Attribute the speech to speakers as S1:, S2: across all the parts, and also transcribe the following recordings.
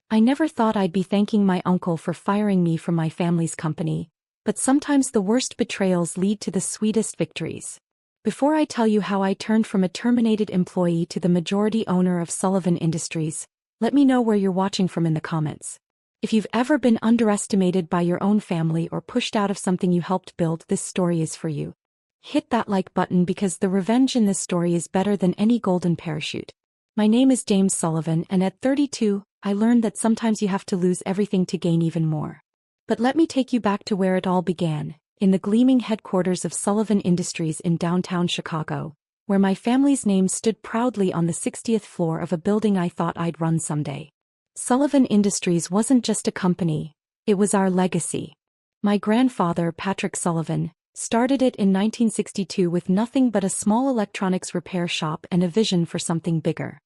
S1: I never thought I'd be thanking my uncle for firing me from my family's company, but sometimes the worst betrayals lead to the sweetest victories. Before I tell you how I turned from a terminated employee to the majority owner of Sullivan Industries, let me know where you're watching from in the comments. If you've ever been underestimated by your own family or pushed out of something you helped build, this story is for you. Hit that like button because the revenge in this story is better than any golden parachute. My name is James Sullivan, and at 32, I learned that sometimes you have to lose everything to gain even more. But let me take you back to where it all began, in the gleaming headquarters of Sullivan Industries in downtown Chicago, where my family's name stood proudly on the 60th floor of a building I thought I'd run someday. Sullivan Industries wasn't just a company, it was our legacy. My grandfather, Patrick Sullivan, started it in 1962 with nothing but a small electronics repair shop and a vision for something bigger.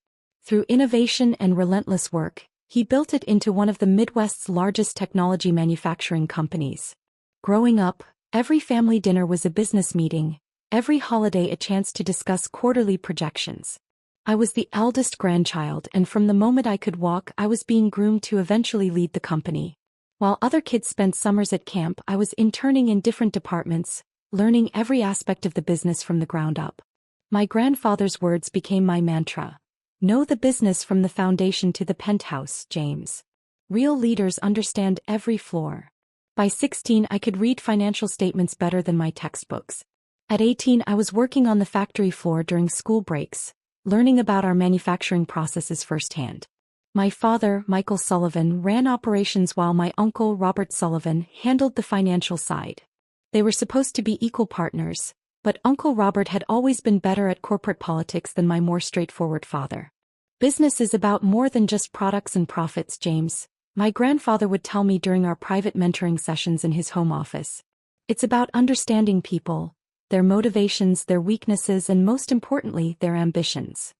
S1: Through innovation and relentless work, he built it into one of the Midwest's largest technology manufacturing companies. Growing up, every family dinner was a business meeting, every holiday a chance to discuss quarterly projections. I was the eldest grandchild, and from the moment I could walk, I was being groomed to eventually lead the company. While other kids spent summers at camp, I was interning in different departments, learning every aspect of the business from the ground up. My grandfather's words became my mantra. Know the business from the foundation to the penthouse, James. Real leaders understand every floor. By 16, I could read financial statements better than my textbooks. At 18, I was working on the factory floor during school breaks, learning about our manufacturing processes firsthand. My father, Michael Sullivan, ran operations while my uncle, Robert Sullivan, handled the financial side. They were supposed to be equal partners, but Uncle Robert had always been better at corporate politics than my more straightforward father. Business is about more than just products and profits, James, my grandfather would tell me during our private mentoring sessions in his home office. It's about understanding people, their motivations, their weaknesses, and most importantly, their ambitions.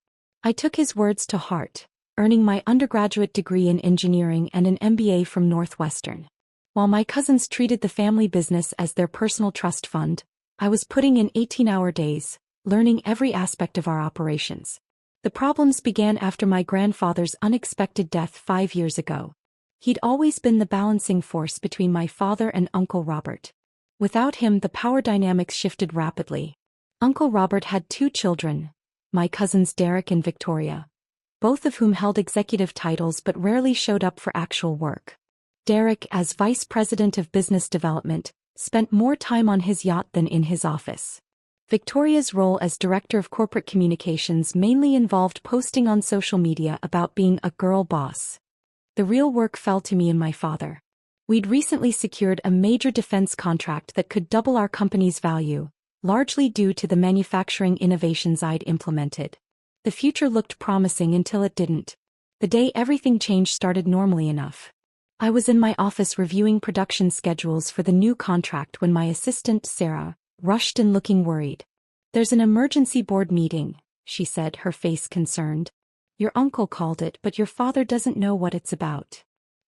S1: I took his words to heart, earning my undergraduate degree in engineering and an MBA from Northwestern. While my cousins treated the family business as their personal trust fund, I was putting in 18-hour days, learning every aspect of our operations. The problems began after my grandfather's unexpected death 5 years ago. He'd always been the balancing force between my father and Uncle Robert. Without him, the power dynamics shifted rapidly. Uncle Robert had 2 children, my cousins Derek and Victoria, both of whom held executive titles but rarely showed up for actual work. Derek, as vice president of business development, spent more time on his yacht than in his office. Victoria's role as director of corporate communications mainly involved posting on social media about being a girl boss. The real work fell to me and my father. We'd recently secured a major defense contract that could double our company's value, largely due to the manufacturing innovations I'd implemented. The future looked promising until it didn't. The day everything changed started normally enough. I was in my office reviewing production schedules for the new contract when my assistant, Sarah, rushed in looking worried. "There's an emergency board meeting," she said, her face concerned. "Your uncle called it, but your father doesn't know what it's about."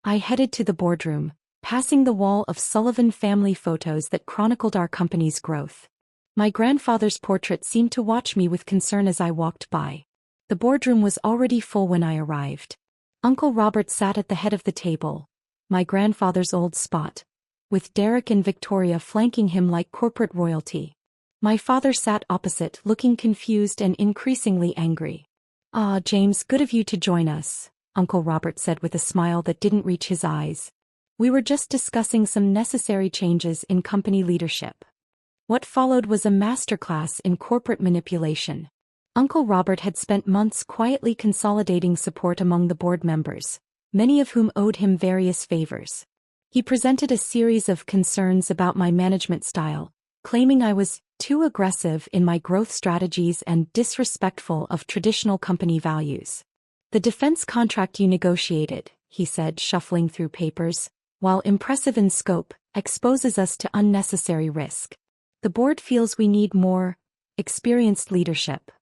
S1: I headed to the boardroom, passing the wall of Sullivan family photos that chronicled our company's growth. My grandfather's portrait seemed to watch me with concern as I walked by. The boardroom was already full when I arrived. Uncle Robert sat at the head of the table, my grandfather's old spot, with Derek and Victoria flanking him like corporate royalty. My father sat opposite, looking confused and increasingly angry. "Ah, James, good of you to join us," Uncle Robert said with a smile that didn't reach his eyes. "We were just discussing some necessary changes in company leadership." What followed was a masterclass in corporate manipulation. Uncle Robert had spent months quietly consolidating support among the board members, many of whom owed him various favors. He presented a series of concerns about my management style, claiming I was too aggressive in my growth strategies and disrespectful of traditional company values. "The defense contract you negotiated," he said, shuffling through papers, "while impressive in scope, exposes us to unnecessary risk. The board feels we need more experienced leadership."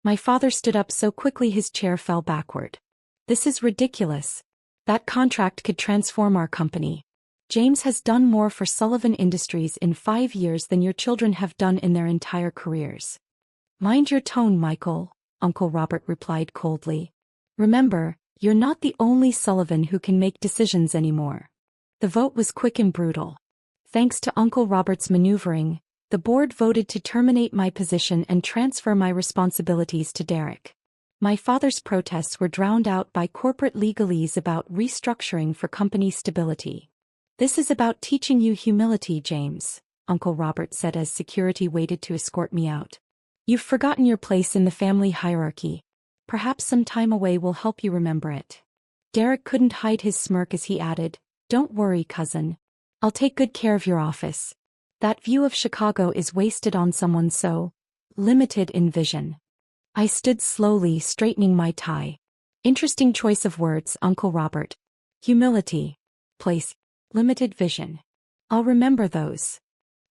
S1: My father stood up so quickly his chair fell backward. "This is ridiculous. That contract could transform our company. James has done more for Sullivan Industries in 5 years than your children have done in their entire careers." "Mind your tone, Michael," Uncle Robert replied coldly. "Remember, You're not the only Sullivan who can make decisions anymore. The vote was quick and brutal. Thanks to Uncle Robert's maneuvering, the board voted to terminate my position and transfer my responsibilities to Derek. My father's protests were drowned out by corporate legalese about restructuring for company stability. This is about teaching you humility, James, Uncle Robert said as security waited to escort me out. You've forgotten your place in the family hierarchy. Perhaps some time away will help you remember it. Derek couldn't hide his smirk as he added, "Don't worry, cousin. I'll take good care of your office. That view of Chicago is wasted on someone so limited in vision." I stood slowly, straightening my tie. Interesting choice of words, Uncle Robert. Humility. Place. Limited vision. I'll remember those.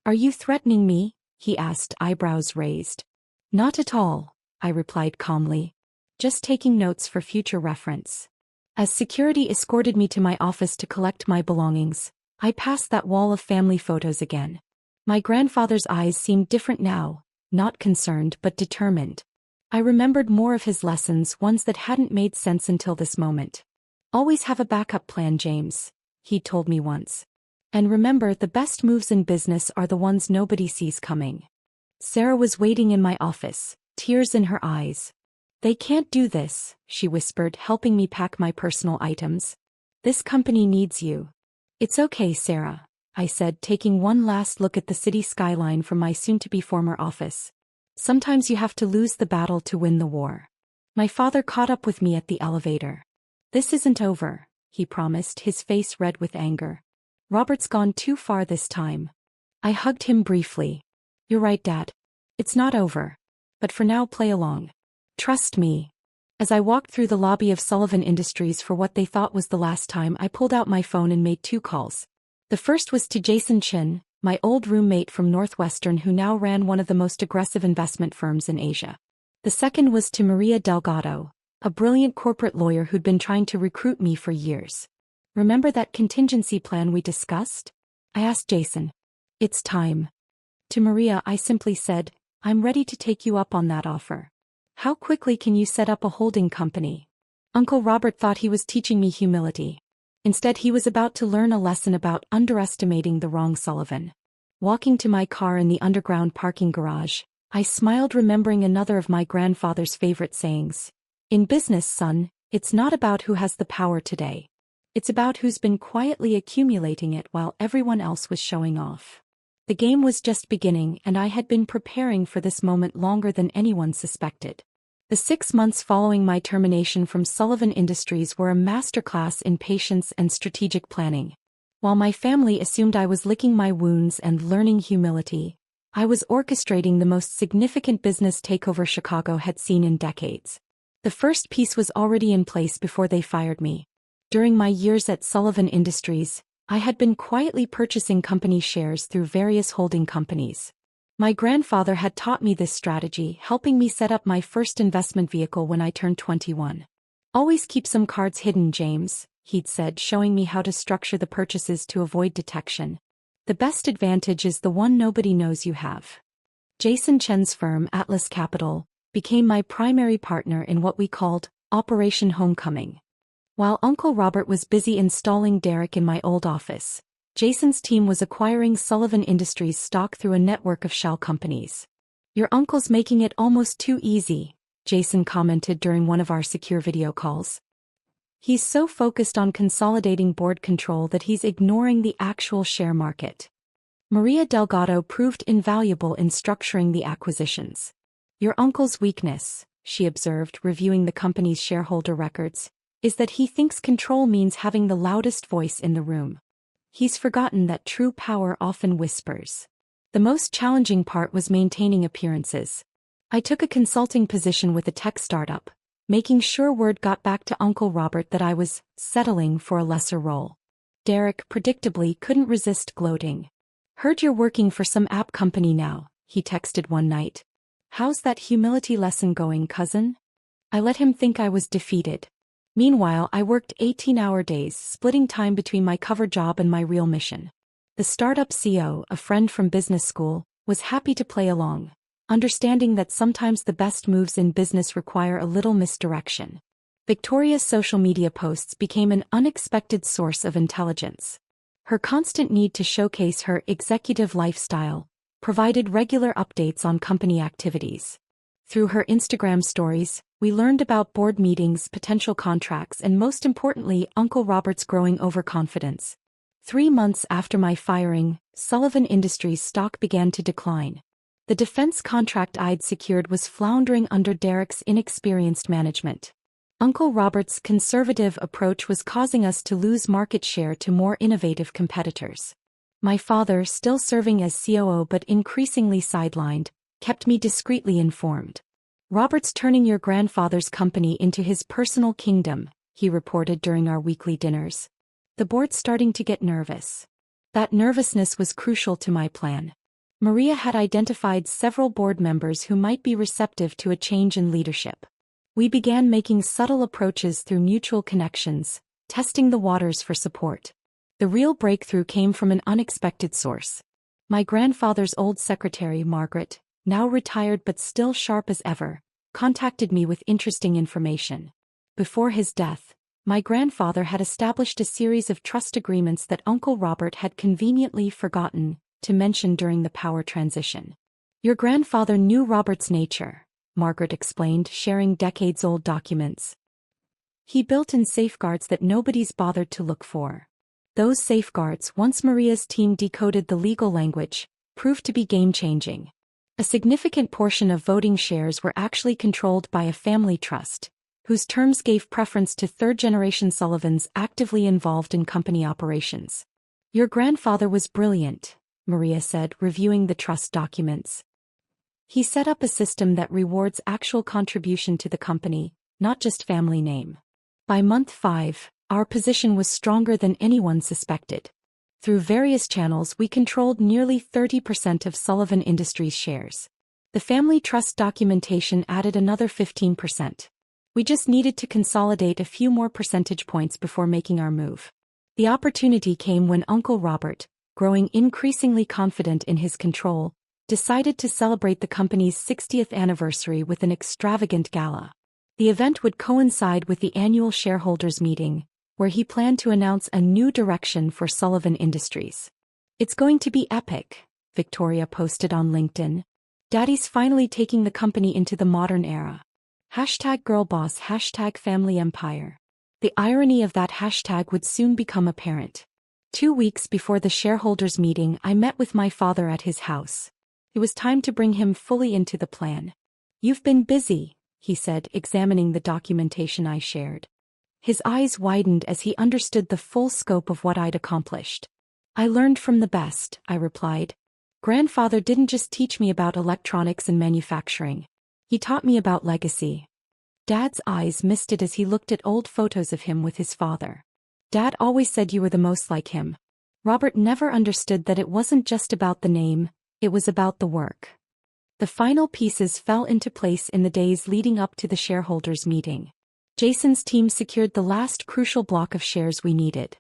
S1: Are you threatening me? He asked, eyebrows raised. Not at all, I replied calmly. Just taking notes for future reference. As security escorted me to my office to collect my belongings, I passed that wall of family photos again. My grandfather's eyes seemed different now, not concerned but determined. I remembered more of his lessons, ones that hadn't made sense until this moment. Always have a backup plan, James, he told me once. And remember, the best moves in business are the ones nobody sees coming. Sarah was waiting in my office, tears in her eyes. They can't do this, she whispered, helping me pack my personal items. This company needs you. It's okay, Sarah, I said, taking one last look at the city skyline from my soon-to-be former office. Sometimes you have to lose the battle to win the war. My father caught up with me at the elevator. This isn't over, he promised, his face red with anger. Robert's gone too far this time. I hugged him briefly. You're right, Dad. It's not over. But for now, play along. Trust me. As I walked through the lobby of Sullivan Industries for what they thought was the last time, I pulled out my phone and made 2 calls. The first was to Jason Chin, my old roommate from Northwestern who now ran one of the most aggressive investment firms in Asia. The second was to Maria Delgado, a brilliant corporate lawyer who'd been trying to recruit me for years. Remember that contingency plan we discussed? I asked Jason. It's time. To Maria, I simply said, I'm ready to take you up on that offer. How quickly can you set up a holding company? Uncle Robert thought he was teaching me humility. Instead, he was about to learn a lesson about underestimating the wrong Sullivan. Walking to my car in the underground parking garage, I smiled, remembering another of my grandfather's favorite sayings. In business, son, it's not about who has the power today. It's about who's been quietly accumulating it while everyone else was showing off. The game was just beginning, and I had been preparing for this moment longer than anyone suspected. The 6 months following my termination from Sullivan Industries were a masterclass in patience and strategic planning. While my family assumed I was licking my wounds and learning humility, I was orchestrating the most significant business takeover Chicago had seen in decades. The first piece was already in place before they fired me. During my years at Sullivan Industries, I had been quietly purchasing company shares through various holding companies. My grandfather had taught me this strategy, helping me set up my first investment vehicle when I turned 21. Always keep some cards hidden, James, he'd said, showing me how to structure the purchases to avoid detection. The best advantage is the one nobody knows you have. Jason Chen's firm, Atlas Capital, became my primary partner in what we called Operation Homecoming. While Uncle Robert was busy installing Derek in my old office, Jason's team was acquiring Sullivan Industries stock through a network of shell companies. Your uncle's making it almost too easy, Jason commented during one of our secure video calls. He's so focused on consolidating board control that he's ignoring the actual share market. Maria Delgado proved invaluable in structuring the acquisitions. Your uncle's weakness, she observed, reviewing the company's shareholder records, is that he thinks control means having the loudest voice in the room. He's forgotten that true power often whispers. The most challenging part was maintaining appearances. I took a consulting position with a tech startup, making sure word got back to Uncle Robert that I was settling for a lesser role. Derek, predictably, couldn't resist gloating. Heard you're working for some app company now, he texted one night. How's that humility lesson going, cousin? I let him think I was defeated. Meanwhile, I worked 18-hour days, splitting time between my cover job and my real mission. The startup CEO, a friend from business school, was happy to play along, understanding that sometimes the best moves in business require a little misdirection. Victoria's social media posts became an unexpected source of intelligence. Her constant need to showcase her executive lifestyle provided regular updates on company activities. Through her Instagram stories, we learned about board meetings, potential contracts, and most importantly, Uncle Robert's growing overconfidence. 3 months after my firing, Sullivan Industries' stock began to decline. The defense contract I'd secured was floundering under Derek's inexperienced management. Uncle Robert's conservative approach was causing us to lose market share to more innovative competitors. My father, still serving as COO but increasingly sidelined, kept me discreetly informed. "Robert's turning your grandfather's company into his personal kingdom," he reported during our weekly dinners. The board's starting to get nervous. That nervousness was crucial to my plan. Maria had identified several board members who might be receptive to a change in leadership. We began making subtle approaches through mutual connections, testing the waters for support. The real breakthrough came from an unexpected source. My grandfather's old secretary, Margaret, now retired but still sharp as ever, contacted me with interesting information. Before his death, my grandfather had established a series of trust agreements that Uncle Robert had conveniently forgotten to mention during the power transition. "Your grandfather knew Robert's nature," Margaret explained, sharing decades-old documents. "He built in safeguards that nobody's bothered to look for." Those safeguards, once Maria's team decoded the legal language, proved to be game-changing. A significant portion of voting shares were actually controlled by a family trust, whose terms gave preference to third-generation Sullivans actively involved in company operations. "Your grandfather was brilliant," Maria said, reviewing the trust documents. "He set up a system that rewards actual contribution to the company, not just family name." By month 5, our position was stronger than anyone suspected. Through various channels, we controlled nearly 30% of Sullivan Industries shares. The family trust documentation added another 15%. We just needed to consolidate a few more percentage points before making our move. The opportunity came when Uncle Robert, growing increasingly confident in his control, decided to celebrate the company's 60th anniversary with an extravagant gala. The event would coincide with the annual shareholders meeting, where he planned to announce a new direction for Sullivan Industries. "It's going to be epic," Victoria posted on LinkedIn. "Daddy's finally taking the company into the modern era. #girlboss, #familyempire. The irony of that hashtag would soon become apparent. 2 weeks before the shareholders meeting, I met with my father at his house. It was time to bring him fully into the plan. "You've been busy," he said, examining the documentation I shared. His eyes widened as he understood the full scope of what I'd accomplished. "I learned from the best," I replied. "Grandfather didn't just teach me about electronics and manufacturing. He taught me about legacy." Dad's eyes misted as he looked at old photos of him with his father. "Dad always said you were the most like him." Robert never understood that it wasn't just about the name, it was about the work. The final pieces fell into place in the days leading up to the shareholders meeting. Jason's team secured the last crucial block of shares we needed.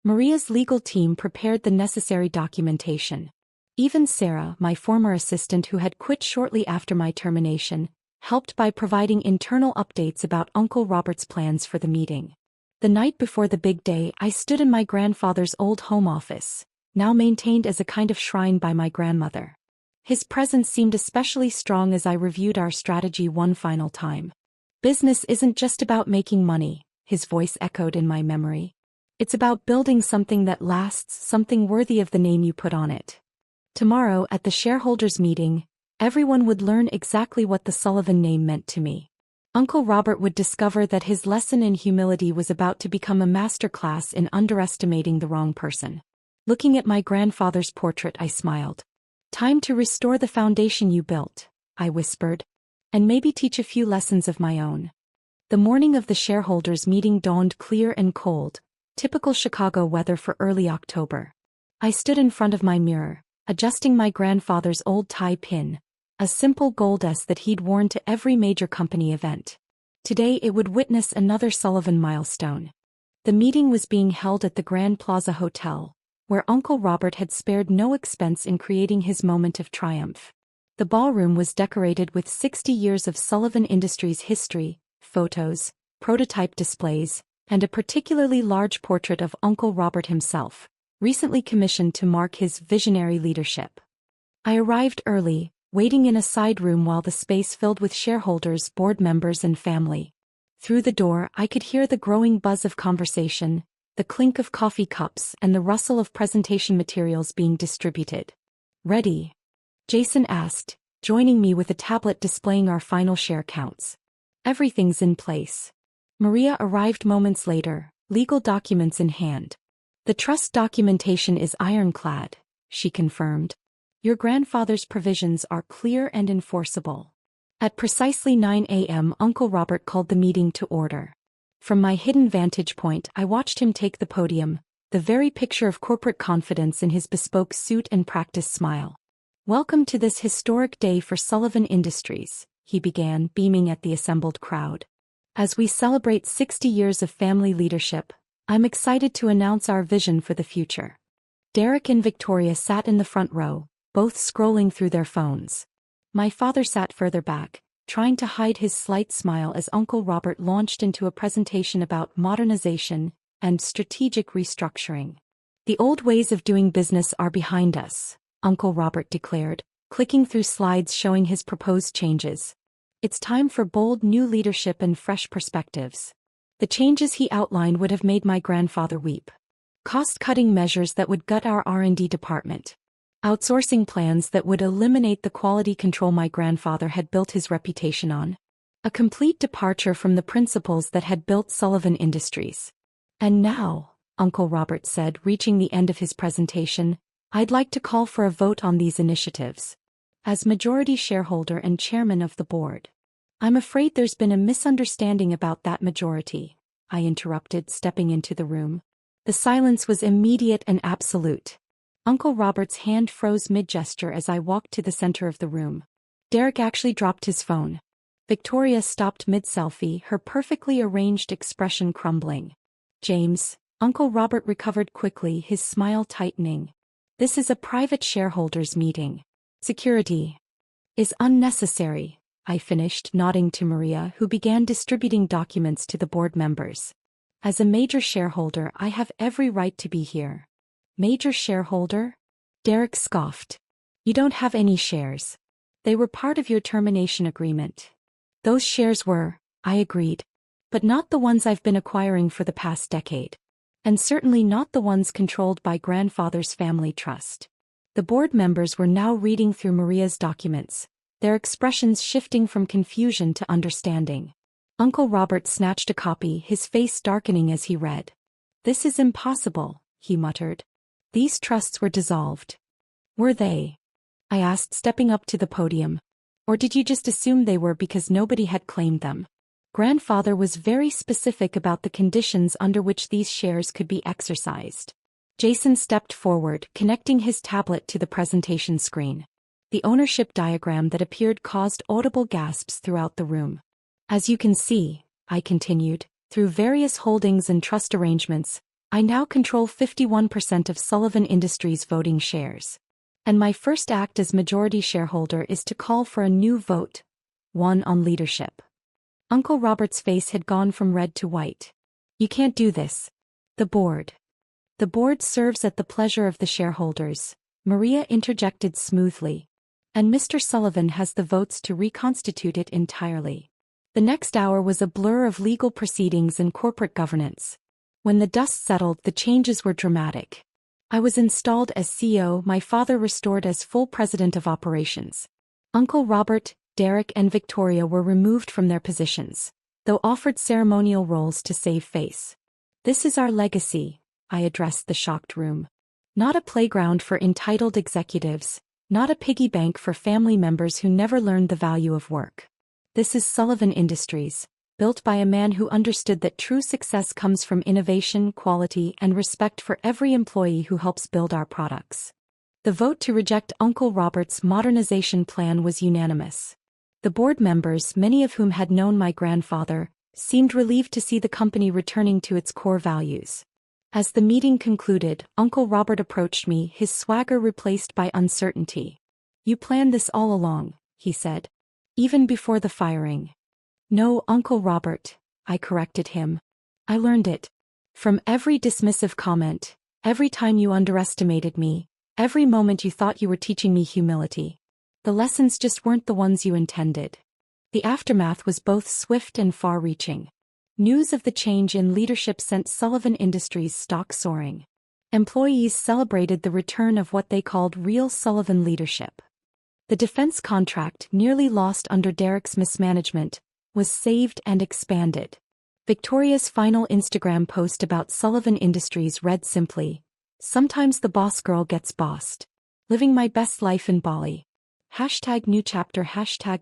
S1: Maria's legal team prepared the necessary documentation. Even Sarah, my former assistant who had quit shortly after my termination, helped by providing internal updates about Uncle Robert's plans for the meeting. The night before the big day, I stood in my grandfather's old home office, now maintained as a kind of shrine by my grandmother. His presence seemed especially strong as I reviewed our strategy one final time. "Business isn't just about making money," his voice echoed in my memory. "It's about building something that lasts, something worthy of the name you put on it." Tomorrow, at the shareholders meeting, everyone would learn exactly what the Sullivan name meant to me. Uncle Robert would discover that his lesson in humility was about to become a masterclass in underestimating the wrong person. Looking at my grandfather's portrait, I smiled. "Time to restore the foundation you built," I whispered. "And maybe teach a few lessons of my own." The morning of the shareholders meeting dawned clear and cold, typical Chicago weather for early October. I stood in front of my mirror, adjusting my grandfather's old tie pin, a simple gold S that he'd worn to every major company event. Today it would witness another Sullivan milestone. The meeting was being held at the Grand Plaza Hotel, where Uncle Robert had spared no expense in creating his moment of triumph. The ballroom was decorated with 60 years of Sullivan Industries history, photos, prototype displays, and a particularly large portrait of Uncle Robert himself, recently commissioned to mark his visionary leadership. I arrived early, waiting in a side room while the space filled with shareholders, board members and family. Through the door I could hear the growing buzz of conversation, the clink of coffee cups and the rustle of presentation materials being distributed. "Ready?" Jason asked, joining me with a tablet displaying our final share counts. "Everything's in place." Maria arrived moments later, legal documents in hand. "The trust documentation is ironclad," she confirmed. "Your grandfather's provisions are clear and enforceable." At precisely 9 a.m. Uncle Robert called the meeting to order. From my hidden vantage point I watched him take the podium, the very picture of corporate confidence in his bespoke suit and practiced smile. "Welcome to this historic day for Sullivan Industries," he began, beaming at the assembled crowd. "As we celebrate 60 years of family leadership, I'm excited to announce our vision for the future." Derek and Victoria sat in the front row, both scrolling through their phones. My father sat further back, trying to hide his slight smile as Uncle Robert launched into a presentation about modernization and strategic restructuring. "The old ways of doing business are behind us," Uncle Robert declared, clicking through slides showing his proposed changes. "It's time for bold new leadership and fresh perspectives." The changes he outlined would have made my grandfather weep. Cost-cutting measures that would gut our R&D department. Outsourcing plans that would eliminate the quality control my grandfather had built his reputation on. A complete departure from the principles that had built Sullivan Industries. "And now," Uncle Robert said, reaching the end of his presentation, "I'd like to call for a vote on these initiatives. As majority shareholder and chairman of the board." "I'm afraid there's been a misunderstanding about that majority," I interrupted, stepping into the room. The silence was immediate and absolute. Uncle Robert's hand froze mid-gesture as I walked to the center of the room. Derek actually dropped his phone. Victoria stopped mid-selfie, her perfectly arranged expression crumbling. "James," Uncle Robert recovered quickly, his smile tightening. "This is a private shareholders meeting. Security is unnecessary," I finished, nodding to Maria, who began distributing documents to the board members. "As a major shareholder, I have every right to be here." "Major shareholder?" Derek scoffed. "You don't have any shares. They were part of your termination agreement." "Those shares were," I agreed. "But not the ones I've been acquiring for the past decade. And certainly not the ones controlled by grandfather's family trust." The board members were now reading through Maria's documents, their expressions shifting from confusion to understanding. Uncle Robert snatched a copy, his face darkening as he read. "This is impossible," he muttered. "These trusts were dissolved." "Were they?" I asked, stepping up to the podium. "Or did you just assume they were because nobody had claimed them?" Grandfather was very specific about the conditions under which these shares could be exercised. Jason stepped forward, connecting his tablet to the presentation screen. The ownership diagram that appeared caused audible gasps throughout the room. "As you can see," I continued, "through various holdings and trust arrangements, I now control 51% of Sullivan Industries' voting shares. And my first act as majority shareholder is to call for a new vote, one on leadership." Uncle Robert's face had gone from red to white. "You can't do this. The board serves at the pleasure of the shareholders," Maria interjected smoothly. "And Mr. Sullivan has the votes to reconstitute it entirely." The next hour was a blur of legal proceedings and corporate governance. When the dust settled, the changes were dramatic. I was installed as CEO, my father restored as full president of operations. Uncle Robert, Derek and Victoria were removed from their positions, though offered ceremonial roles to save face. "This is our legacy," I addressed the shocked room. "Not a playground for entitled executives, not a piggy bank for family members who never learned the value of work. This is Sullivan Industries, built by a man who understood that true success comes from innovation, quality, and respect for every employee who helps build our products." The vote to reject Uncle Robert's modernization plan was unanimous. The board members, many of whom had known my grandfather, seemed relieved to see the company returning to its core values. As the meeting concluded, Uncle Robert approached me, his swagger replaced by uncertainty. "You planned this all along," he said. "Even before the firing." "No, Uncle Robert," I corrected him. I learned it. From every dismissive comment, every time you underestimated me, every moment you thought you were teaching me humility. The lessons just weren't the ones you intended. The aftermath was both swift and far-reaching. News of the change in leadership sent Sullivan Industries stock soaring. Employees celebrated the return of what they called real Sullivan leadership. The defense contract, nearly lost under Derek's mismanagement, was saved and expanded. Victoria's final Instagram post about Sullivan Industries read simply, "Sometimes the boss girl gets bossed. Living my best life in Bali. #new chapter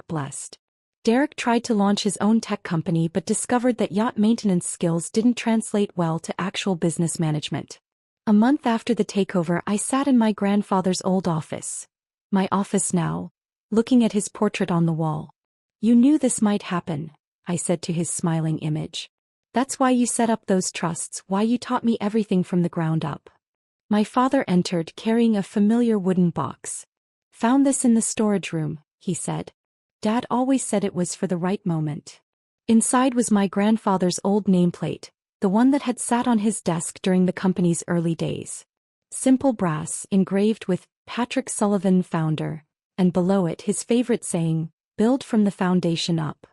S1: #blessed." Derek tried to launch his own tech company but discovered that yacht maintenance skills didn't translate well to actual business management. A month after the takeover, I sat in my grandfather's old office. My office now, looking at his portrait on the wall. "You knew this might happen," I said to his smiling image. "That's why you set up those trusts, why you taught me everything from the ground up." My father entered carrying a familiar wooden box. "Found this in the storage room," he said. "Dad always said it was for the right moment." Inside was my grandfather's old nameplate, the one that had sat on his desk during the company's early days. Simple brass engraved with "Patrick Sullivan, Founder," and below it his favorite saying, "Build from the foundation up."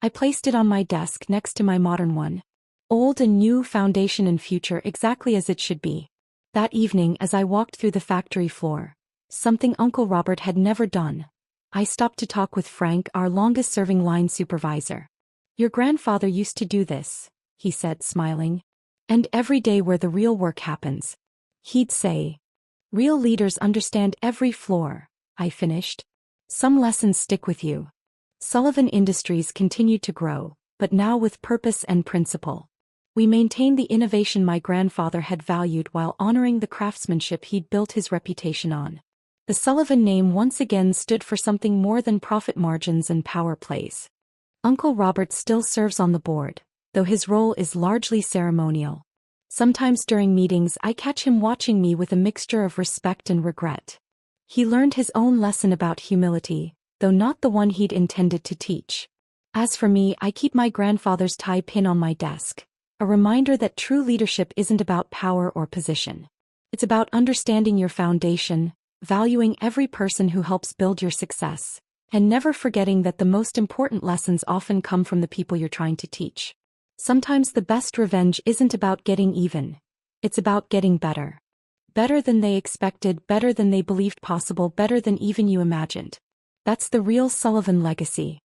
S1: I placed it on my desk next to my modern one. Old and new, foundation and future, exactly as it should be. That evening as I walked through the factory floor, something Uncle Robert had never done. I stopped to talk with Frank, our longest-serving line supervisor. "Your grandfather used to do this," he said, smiling. "And every day where the real work happens." He'd say, "Real leaders understand every floor," I finished. "Some lessons stick with you." Sullivan Industries continued to grow, but now with purpose and principle. We maintained the innovation my grandfather had valued while honoring the craftsmanship he'd built his reputation on. The Sullivan name once again stood for something more than profit margins and power plays. Uncle Robert still serves on the board, though his role is largely ceremonial. Sometimes during meetings I catch him watching me with a mixture of respect and regret. He learned his own lesson about humility, though not the one he'd intended to teach. As for me, I keep my grandfather's tie pin on my desk, a reminder that true leadership isn't about power or position. It's about understanding your foundation, valuing every person who helps build your success, and never forgetting that the most important lessons often come from the people you're trying to teach. Sometimes the best revenge isn't about getting even. It's about getting better. Better than they expected, better than they believed possible, better than even you imagined. That's the real Sullivan legacy.